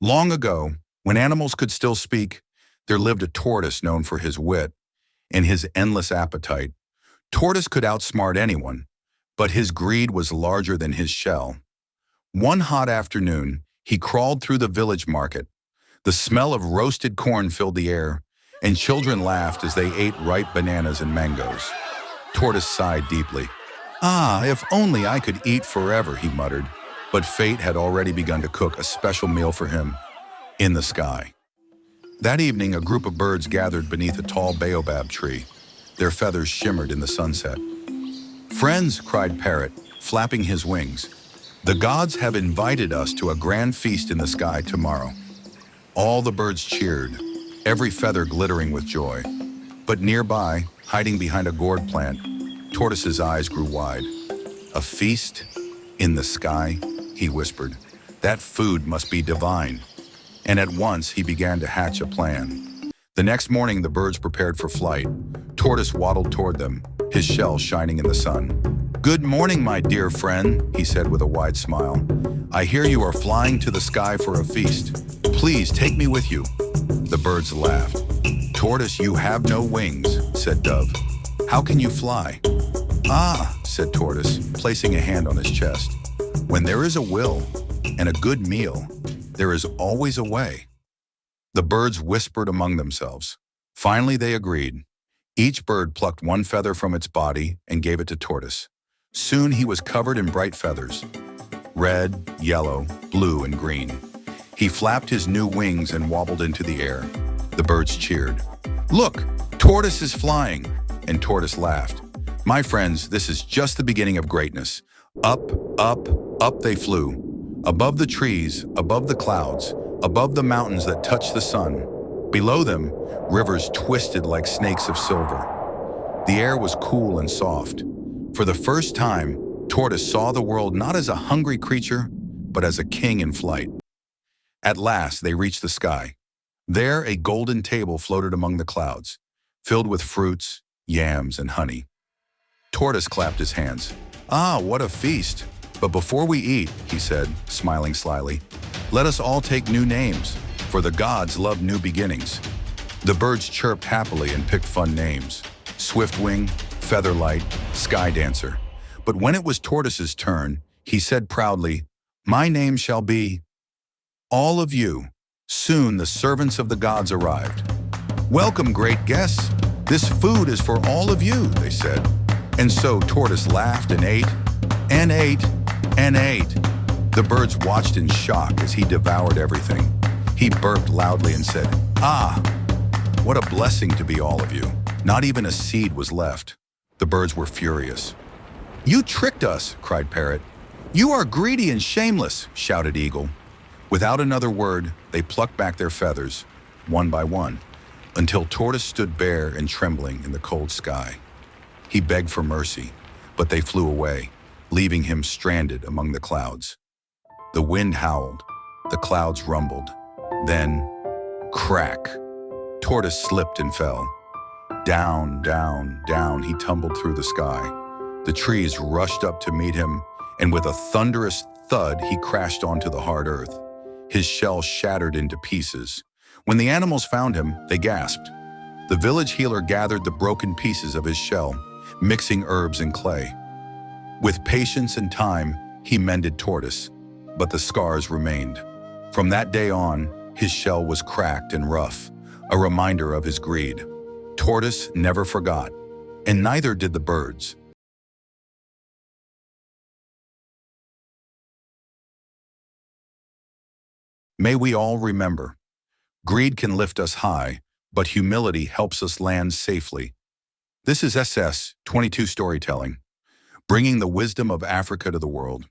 Long ago, when animals could still speak, there lived a tortoise known for his wit and his endless appetite. Tortoise could outsmart anyone, but his greed was larger than his shell. One hot afternoon, he crawled through the village market. The smell of roasted corn filled the air, and children laughed as they ate ripe bananas and mangoes. Tortoise sighed deeply. "Ah, if only I could eat forever," he muttered. But fate had already begun to cook a special meal for him in the sky. That evening, a group of birds gathered beneath a tall baobab tree. Their feathers shimmered in the sunset. "Friends," cried Parrot, flapping his wings, "the gods have invited us to a grand feast in the sky tomorrow." All the birds cheered, every feather glittering with joy. But nearby, hiding behind a gourd plant, Tortoise's eyes grew wide. "A feast in the sky," he whispered. "That food must be divine." And at once he began to hatch a plan. The next morning the birds prepared for flight. Tortoise waddled toward them, his shell shining in the sun. "Good morning, my dear friend," he said with a wide smile. "I hear you are flying to the sky for a feast. Please take me with you." The birds laughed. "Tortoise, you have no wings," said Dove. "How can you fly?" "Ah," said Tortoise, placing a hand on his chest. "When there is a will and a good meal, there is always a way." The birds whispered among themselves. Finally they agreed. Each bird plucked one feather from its body and gave it to Tortoise. Soon he was covered in bright feathers, red, yellow, blue, and green. He flapped his new wings and wobbled into the air. The birds cheered. "Look, Tortoise is flying!" And Tortoise laughed. "My friends, this is just the beginning of greatness." Up, up, up they flew. Above the trees, above the clouds, above the mountains that touched the sun. Below them, rivers twisted like snakes of silver. The air was cool and soft. For the first time, Tortoise saw the world not as a hungry creature, but as a king in flight. At last, they reached the sky. There, a golden table floated among the clouds, filled with fruits, yams, and honey. Tortoise clapped his hands. "Ah, what a feast! But before we eat," he said, smiling slyly, "let us all take new names, for the gods love new beginnings." The birds chirped happily and picked fun names: Swiftwing, Featherlight, Sky Dancer. But when it was Tortoise's turn, he said proudly, "My name shall be all of you." Soon the servants of the gods arrived. "Welcome, great guests. This food is for all of you," they said. And so Tortoise laughed and ate, and ate, and ate. The birds watched in shock as he devoured everything. He burped loudly and said, "Ah, what a blessing to be all of you." Not even a seed was left. The birds were furious. "You tricked us," cried Parrot. "You are greedy and shameless," shouted Eagle. Without another word, they plucked back their feathers, one by one, until Tortoise stood bare and trembling in the cold sky. He begged for mercy, but they flew away, leaving him stranded among the clouds. The wind howled, the clouds rumbled. Then, crack! Tortoise slipped and fell. Down, down, down he tumbled through the sky. The trees rushed up to meet him, and with a thunderous thud he crashed onto the hard earth. His shell shattered into pieces. When the animals found him, they gasped. The village healer gathered the broken pieces of his shell, mixing herbs and clay. With patience and time, he mended Tortoise, but the scars remained. From that day on, his shell was cracked and rough, a reminder of his greed. Tortoise never forgot, and neither did the birds. May we all remember, greed can lift us high, but humility helps us land safely. This is SS 22 Storytelling, bringing the wisdom of Africa to the world.